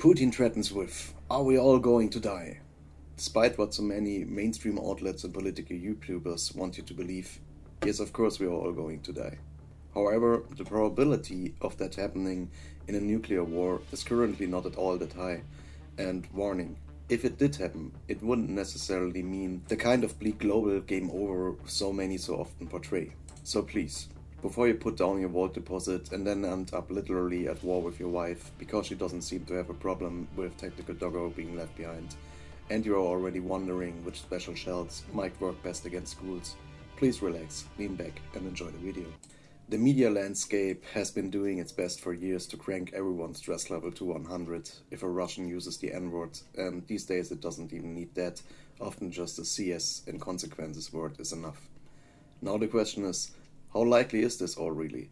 Putin threatens with, "Are we all going to die?" Despite what so many mainstream outlets and political YouTubers want you to believe, yes, of course we are all going to die. However, the probability of that happening in a nuclear war is currently not at all that high, and warning, if it did happen, it wouldn't necessarily mean the kind of bleak global game over so many so often portray. So please, before you put down your vault deposit and then end up literally at war with your wife because she doesn't seem to have a problem with tactical doggo being left behind, and you're already wondering which special shells might work best against schools, please relax, lean back and enjoy the video. The media landscape has been doing its best for years to crank everyone's stress level to 100 if a Russian uses the N-word, and these days it doesn't even need that, often just a CS in consequences word is enough. Now the question is, how likely is this all really?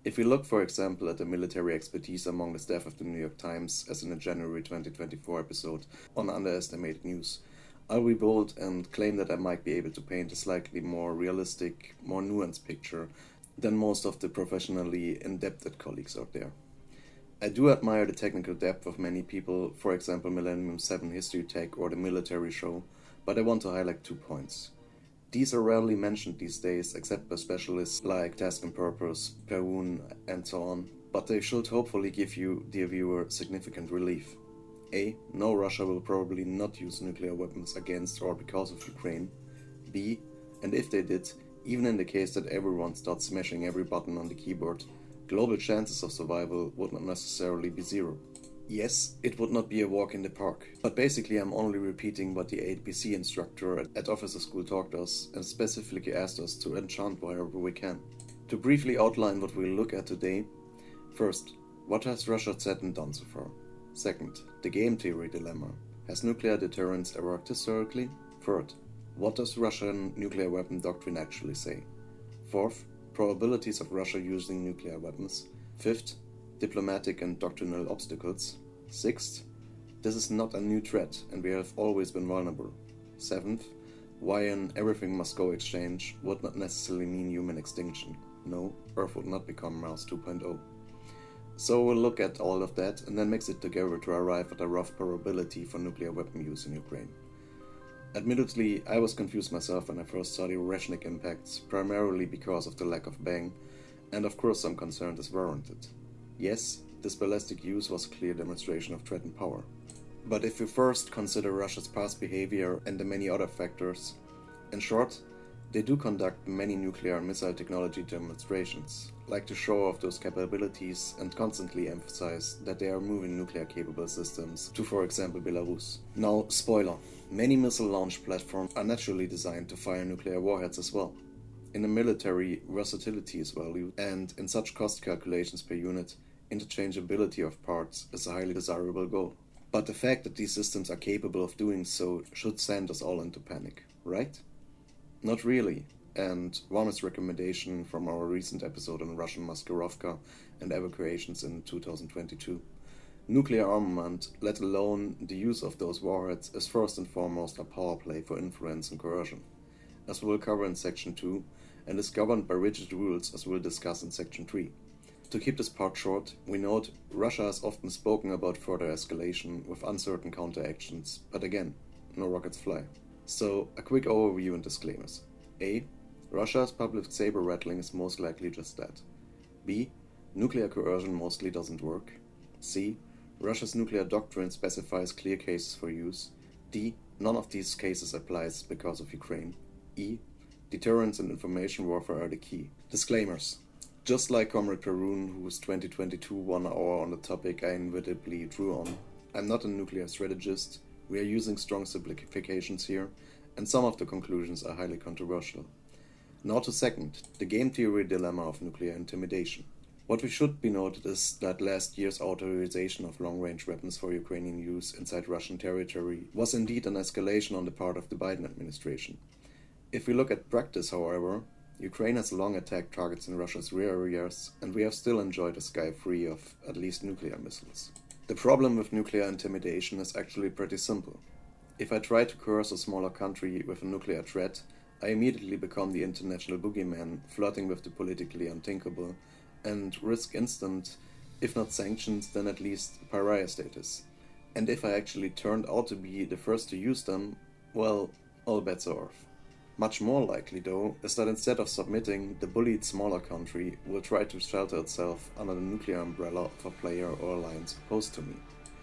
If we look, for example, at the military expertise among the staff of the New York Times, as in a January 2024 episode on Underestimated News, I'll be bold and claim that I might be able to paint a slightly more realistic, more nuanced picture than most of the professionally indebted colleagues out there. I do admire the technical depth of many people, for example Millennium 7 History Tech or the Military Show, but I want to highlight 2 points. These are rarely mentioned these days, except by specialists like Task and Purpose, Perun, and so on, but they should hopefully give you, dear viewer, significant relief. A. No, Russia will probably not use nuclear weapons against or because of Ukraine. B. And if they did, even in the case that everyone starts smashing every button on the keyboard, global chances of survival would not necessarily be zero. Yes, it would not be a walk in the park, but basically I'm only repeating what the 8PC instructor at Officer School taught us and specifically asked us to enchant wherever we can. To briefly outline what we'll look at today, first, what has Russia said and done so far? Second, the game theory dilemma. Has nuclear deterrence ever worked historically? Third, what does Russian nuclear weapon doctrine actually say? Fourth, probabilities of Russia using nuclear weapons. Fifth, diplomatic and doctrinal obstacles. Sixth, this is not a new threat and we have always been vulnerable. Seventh, why an everything must go exchange would not necessarily mean human extinction. No, Earth would not become Mars 2.0. So we'll look at all of that and then mix it together to arrive at a rough probability for nuclear weapon use in Ukraine. Admittedly, I was confused myself when I first saw the rationing impacts, primarily because of the lack of bang, and of course some concern is warranted. Yes, this ballistic use was a clear demonstration of threat and power. But if we first consider Russia's past behavior and the many other factors, in short, they do conduct many nuclear and missile technology demonstrations, like to show off those capabilities and constantly emphasize that they are moving nuclear-capable systems to, for example, Belarus. Now, spoiler, many missile launch platforms are naturally designed to fire nuclear warheads as well. In the military, versatility is valued, and in such cost calculations per unit, interchangeability of parts is a highly desirable goal. But the fact that these systems are capable of doing so should send us all into panic, right? Not really, and honest recommendation from our recent episode on Russian Maskirovka and evacuations in 2022. Nuclear armament, let alone the use of those warheads, is first and foremost a power play for influence and coercion, as we will cover in Section 2, and is governed by rigid rules as we'll discuss in Section 3. To keep this part short, we note Russia has often spoken about further escalation with uncertain counteractions, but again, no rockets fly. So, a quick overview and disclaimers. A. Russia's public saber rattling is most likely just that. B. Nuclear coercion mostly doesn't work. C. Russia's nuclear doctrine specifies clear cases for use. D. None of these cases applies because of Ukraine. E. Deterrence and information warfare are the key. Disclaimers. Just like Comrade Perun, whose 2022 1 hour on the topic I inevitably drew on, I'm not a nuclear strategist. We are using strong simplifications here, and some of the conclusions are highly controversial. Now to second, the game theory dilemma of nuclear intimidation. What we should be noted is that last year's authorization of long-range weapons for Ukrainian use inside Russian territory was indeed an escalation on the part of the Biden administration. If we look at practice, however, Ukraine has long attacked targets in Russia's rear areas, and we have still enjoyed a sky free of at least nuclear missiles. The problem with nuclear intimidation is actually pretty simple. If I try to coerce a smaller country with a nuclear threat, I immediately become the international boogeyman, flirting with the politically unthinkable, and risk instant, if not sanctions, then at least pariah status. And if I actually turned out to be the first to use them, well, all bets are off. Much more likely, though, is that instead of submitting, the bullied smaller country will try to shelter itself under the nuclear umbrella of a player or alliance opposed to me.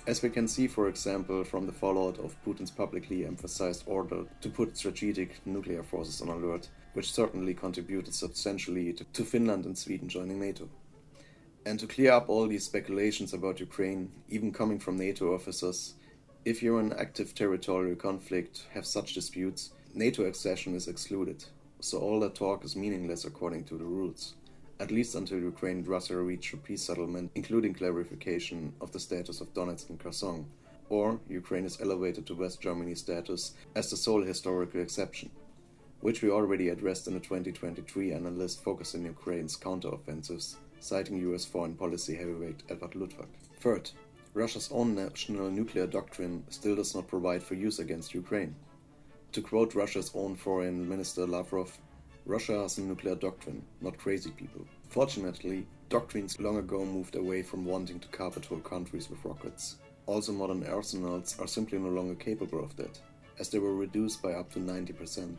As we can see, for example, from the fallout of Putin's publicly emphasized order to put strategic nuclear forces on alert, which certainly contributed substantially to Finland and Sweden joining NATO. And to clear up all these speculations about Ukraine, even coming from NATO officers, if you're in active territorial conflict, have such disputes, NATO accession is excluded, so all that talk is meaningless according to the rules, at least until Ukraine and Russia reach a peace settlement, including clarification of the status of Donetsk and Kherson, or Ukraine is elevated to West Germany status as the sole historical exception, which we already addressed in the 2023 analyst focusing on Ukraine's counteroffensives, citing US foreign policy heavyweight Edward Luttwak. Third, Russia's own national nuclear doctrine still does not provide for use against Ukraine. To quote Russia's own foreign minister Lavrov, Russia has a nuclear doctrine, not crazy people. Fortunately, doctrines long ago moved away from wanting to carpet whole countries with rockets. Also, modern arsenals are simply no longer capable of that, as they were reduced by up to 90%,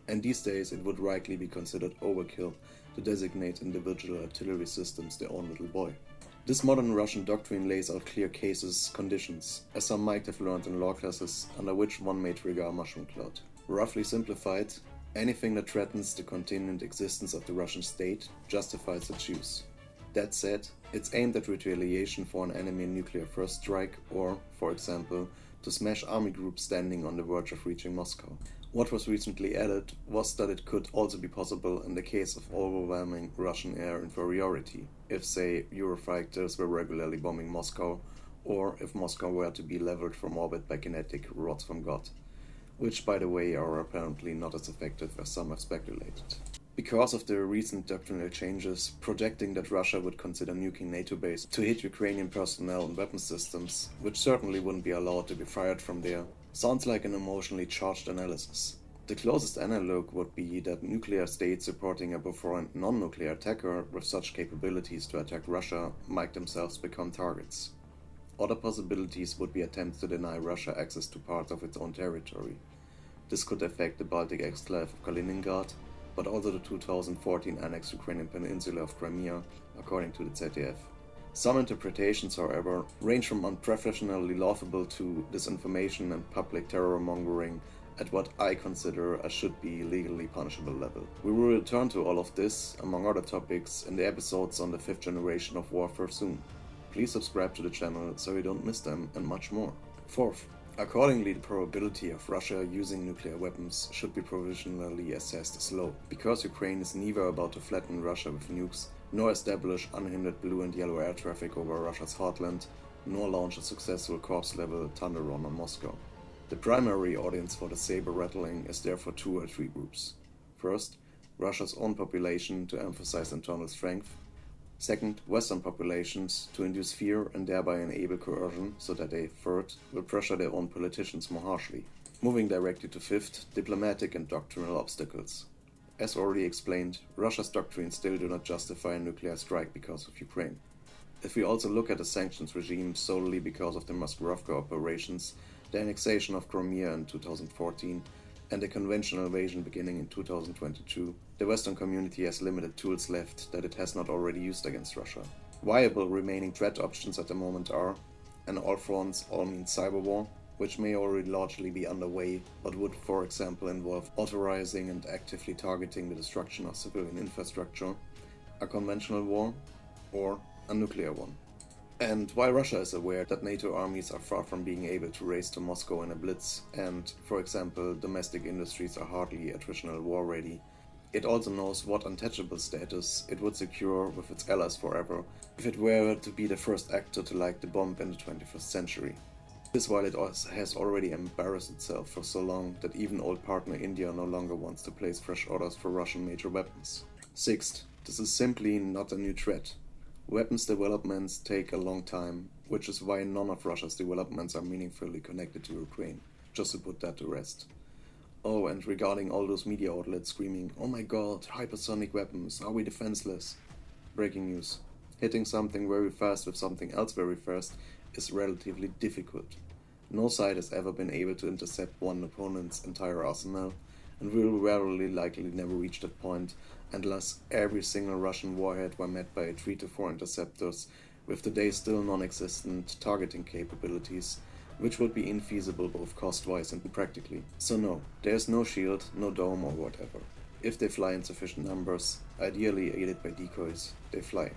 and these days it would likely be considered overkill to designate individual artillery systems their own little boy. This modern Russian doctrine lays out clear cases, conditions, as some might have learned in law classes, under which one may trigger a mushroom cloud. Roughly simplified, anything that threatens the continued existence of the Russian state justifies its use. That said, it's aimed at retaliation for an enemy nuclear first strike or, for example, to smash army groups standing on the verge of reaching Moscow. What was recently added was that it could also be possible in the case of overwhelming Russian air inferiority, if, say, Eurofighters were regularly bombing Moscow, or if Moscow were to be leveled from orbit by kinetic rods from God, which, by the way, are apparently not as effective as some have speculated. Because of the recent doctrinal changes, projecting that Russia would consider nuking NATO base to hit Ukrainian personnel and weapon systems, which certainly wouldn't be allowed to be fired from there, sounds like an emotionally charged analysis. The closest analog would be that nuclear states supporting a beforehand non-nuclear attacker with such capabilities to attack Russia might themselves become targets. Other possibilities would be attempts to deny Russia access to parts of its own territory. This could affect the Baltic exclave of Kaliningrad, but also the 2014 annexed Ukrainian peninsula of Crimea, according to the ZDF. Some interpretations, however, range from unprofessionally laughable to disinformation and public terror-mongering at what I consider a should-be legally punishable level. We will return to all of this, among other topics, in the episodes on the 5th generation of warfare soon. Please subscribe to the channel so you don't miss them, and much more. Fourth, accordingly, the probability of Russia using nuclear weapons should be provisionally assessed as low, because Ukraine is neither about to flatten Russia with nukes, nor establish unhindered blue and yellow air traffic over Russia's heartland, nor launch a successful corps-level thunder run on Moscow. The primary audience for the saber-rattling is therefore 2 or 3 groups. First, Russia's own population to emphasize internal strength. Second, Western populations to induce fear and thereby enable coercion so that they, third, will pressure their own politicians more harshly. Moving directly to fifth, diplomatic and doctrinal obstacles. As already explained, Russia's doctrines still do not justify a nuclear strike because of Ukraine. If we also look at the sanctions regime solely because of the Maskirovka operations, the annexation of Crimea in 2014, and the conventional invasion beginning in 2022, the Western community has limited tools left that it has not already used against Russia. Viable remaining threat options at the moment are, on all fronts, all means cyber war, which may already largely be underway, but would, for example, involve authorizing and actively targeting the destruction of civilian infrastructure, a conventional war, or a nuclear one. And while Russia is aware that NATO armies are far from being able to race to Moscow in a blitz, and, for example, domestic industries are hardly attritional war ready, it also knows what untouchable status it would secure with its allies forever if it were to be the first actor to light the bomb in the 21st century. This while it has already embarrassed itself for so long that even old partner India no longer wants to place fresh orders for Russian major weapons. Sixth, this is simply not a new threat. Weapons developments take a long time, which is why none of Russia's developments are meaningfully connected to Ukraine, just to put that to rest. Oh, and regarding all those media outlets screaming, "Oh my god, hypersonic weapons, are we defenseless?" Breaking news. Hitting something very fast with something else very fast is relatively difficult. No side has ever been able to intercept one opponent's entire arsenal, and will very likely never reach that point unless every single Russian warhead were met by 3 to 4 interceptors with today still non-existent targeting capabilities, which would be infeasible both cost-wise and practically. So no, there's no shield, no dome or whatever. If they fly in sufficient numbers, ideally aided by decoys, they fly.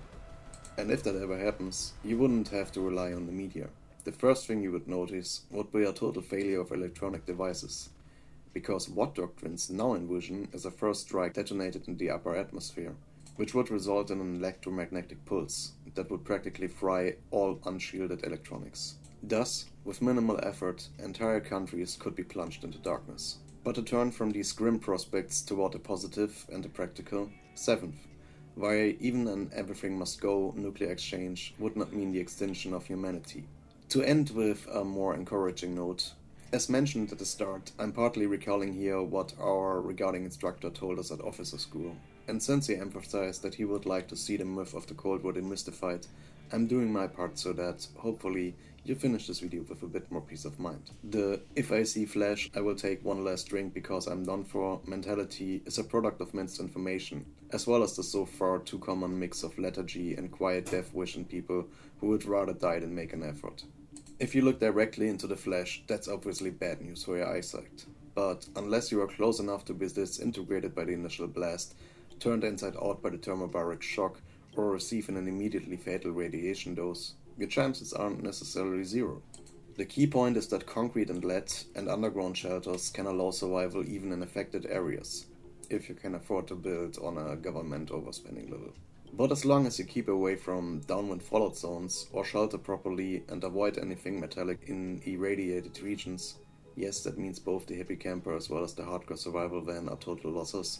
And if that ever happens, you wouldn't have to rely on the media. The first thing you would notice would be a total failure of electronic devices, because what Doctrines now envision is a first strike detonated in the upper atmosphere, which would result in an electromagnetic pulse that would practically fry all unshielded electronics. Thus, with minimal effort, entire countries could be plunged into darkness. But to turn from these grim prospects toward the positive and the practical, seventh, why even an everything-must-go nuclear exchange would not mean the extinction of humanity. To end with a more encouraging note, as mentioned at the start, I'm partly recalling here what our regarding instructor told us at officer school. And since he emphasized that he would like to see the myth of the Cold War demystified, I'm doing my part so that, hopefully, you finish this video with a bit more peace of mind. The "if I see flash, I will take one last drink because I'm done for" mentality is a product of misinformation, as well as the so far too common mix of lethargy and quiet death wish in people who would rather die than make an effort. If you look directly into the flash, that's obviously bad news for your eyesight. But unless you are close enough to be disintegrated by the initial blast, turned inside out by the thermobaric shock, or receive an immediately fatal radiation dose, your chances aren't necessarily zero. The key point is that concrete and lead and underground shelters can allow survival even in affected areas, if you can afford to build on a government overspending level. But as long as you keep away from downwind fallout zones or shelter properly and avoid anything metallic in irradiated regions, yes, that means both the hippie camper as well as the hardcore survival van are total losses.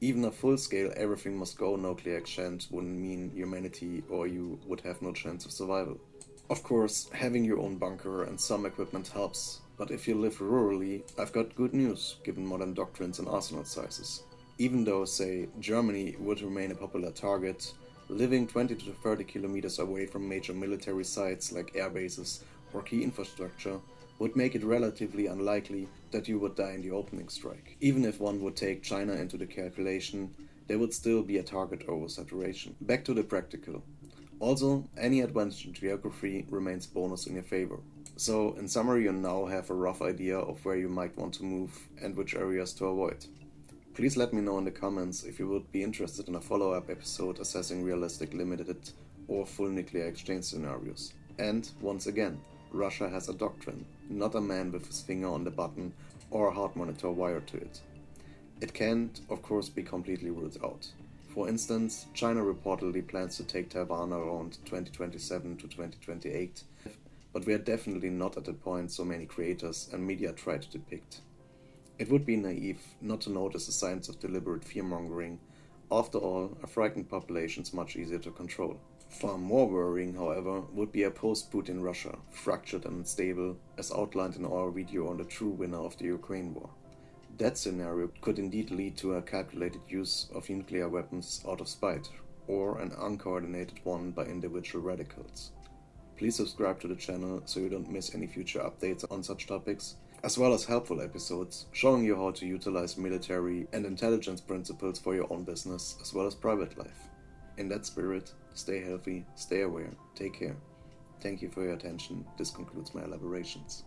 Even a full-scale everything-must-go nuclear exchange wouldn't mean humanity or you would have no chance of survival. Of course, having your own bunker and some equipment helps, but if you live rurally, I've got good news given modern doctrines and arsenal sizes. Even though, say, Germany would remain a popular target, living 20 to 30 kilometers away from major military sites like air bases or key infrastructure would make it relatively unlikely that you would die in the opening strike. Even if one would take China into the calculation, there would still be a target oversaturation. Back to the practical. Also, any advantage in geography remains bonus in your favor. So, in summary, you now have a rough idea of where you might want to move and which areas to avoid. Please let me know in the comments if you would be interested in a follow-up episode assessing realistic limited or full nuclear exchange scenarios. And, once again, Russia has a doctrine, not a man with his finger on the button or a heart monitor wired to it. It can't, of course, be completely ruled out. For instance, China reportedly plans to take Taiwan around 2027 to 2028, but we are definitely not at the point so many creators and media try to depict. It would be naive not to notice the signs of deliberate fear-mongering. After all, a frightened population is much easier to control. Far more worrying, however, would be a post-Putin Russia, fractured and unstable, as outlined in our video on the true winner of the Ukraine war. That scenario could indeed lead to a calculated use of nuclear weapons out of spite, or an uncoordinated one by individual radicals. Please subscribe to the channel so you don't miss any future updates on such topics, as well as helpful episodes showing you how to utilize military and intelligence principles for your own business as well as private life. In that spirit, stay healthy, stay aware, take care. Thank you for your attention. This concludes my elaborations.